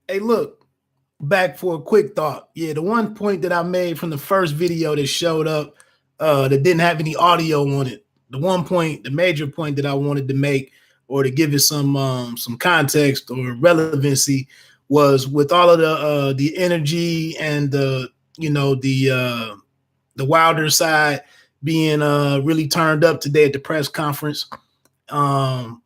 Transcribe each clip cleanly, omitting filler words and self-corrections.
Hey, look, back for a quick thought. Yeah, the one point that I made from the first video that showed up that didn't have any audio on it. The one point, the major point that I wanted to make, or to give it some context or relevancy, was with all of the energy and the Wilder side being really turned up today at the press conference. Um,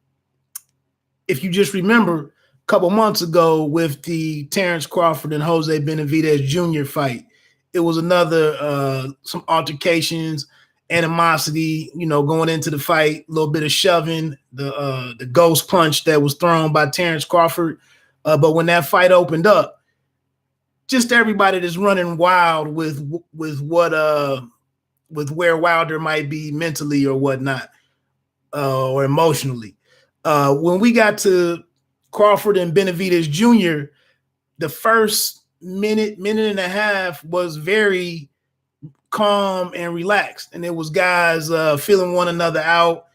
if you just remember a couple months ago with the Terrence Crawford and Jose Benavidez Jr. fight, it was another some altercations, animosity, going into the fight, a little bit of shoving, the ghost punch that was thrown by Terrence Crawford. But when that fight opened up, just everybody that's running wild with what with where Wilder might be mentally or whatnot, or emotionally. When we got to Crawford and Benavidez Jr., the first minute and a half was very calm and relaxed. And it was guys feeling one another out,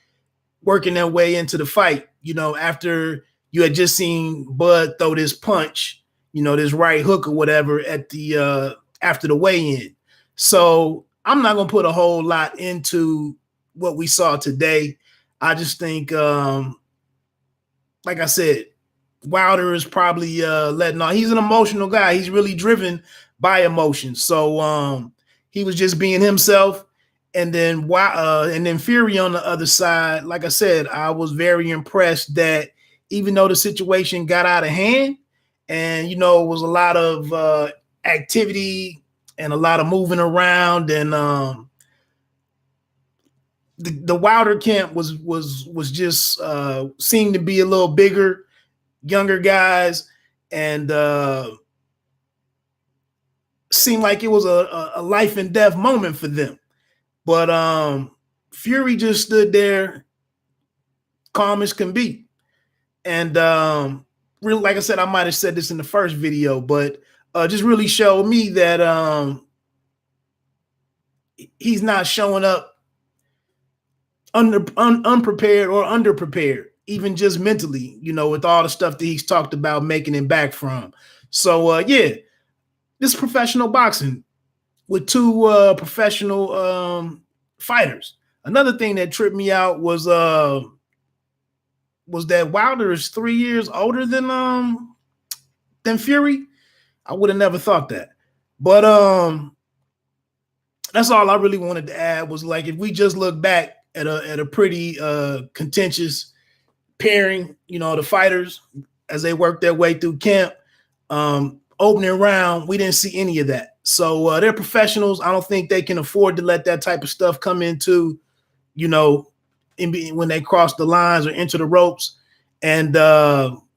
working their way into the fight. After you had just seen Bud throw this punch, this right hook or whatever at the after the weigh-in. So I'm not going to put a whole lot into what we saw today. I just think, like I said, Wilder is probably letting on. He's an emotional guy. He's really driven by emotion. So he was just being himself. And then Fury on the other side, like I said, I was very impressed that even though the situation got out of hand and, it was a lot of activity and a lot of moving around, and the Wilder camp was just seemed to be a little bigger, younger guys, and seemed like it was a life and death moment for them. But Fury just stood there, calm as can be, and really, like I said, I might have said this in the first video, but just really showed me that he's not showing up unprepared or underprepared, even just mentally, with all the stuff that he's talked about making him back from. So yeah, this is professional boxing with two professional fighters. Another thing that tripped me out was that Wilder is 3 years older than Fury. I would have never thought that. But that's all I really wanted to add, was like, if we just look back at a pretty contentious pairing, the fighters as they work their way through camp, opening round, we didn't see any of that. So they're professionals. I don't think they can afford to let that type of stuff come into, when they cross the lines or enter the ropes. And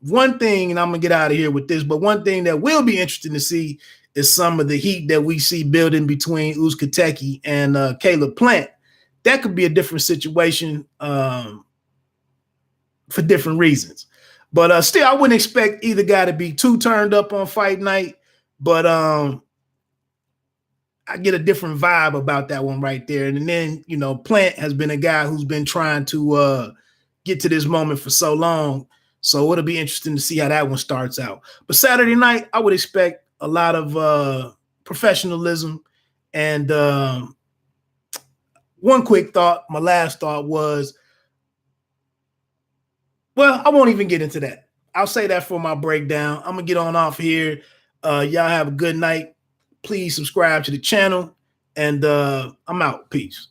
one thing, and I'm gonna get out of here with this, but one thing that will be interesting to see is some of the heat that we see building between Uzcategui and Caleb Plant. That could be a different situation for different reasons. But still, I wouldn't expect either guy to be too turned up on fight night. But I get a different vibe about that one right there. And then, Plant has been a guy who's been trying to get to this moment for so long. So it'll be interesting to see how that one starts out. But Saturday night, I would expect a lot of professionalism. And one quick thought, my last thought was, well, I won't even get into that. I'll say that for my breakdown. I'm going to get on off here. Y'all have a good night. Please subscribe to the channel. And I'm out. Peace.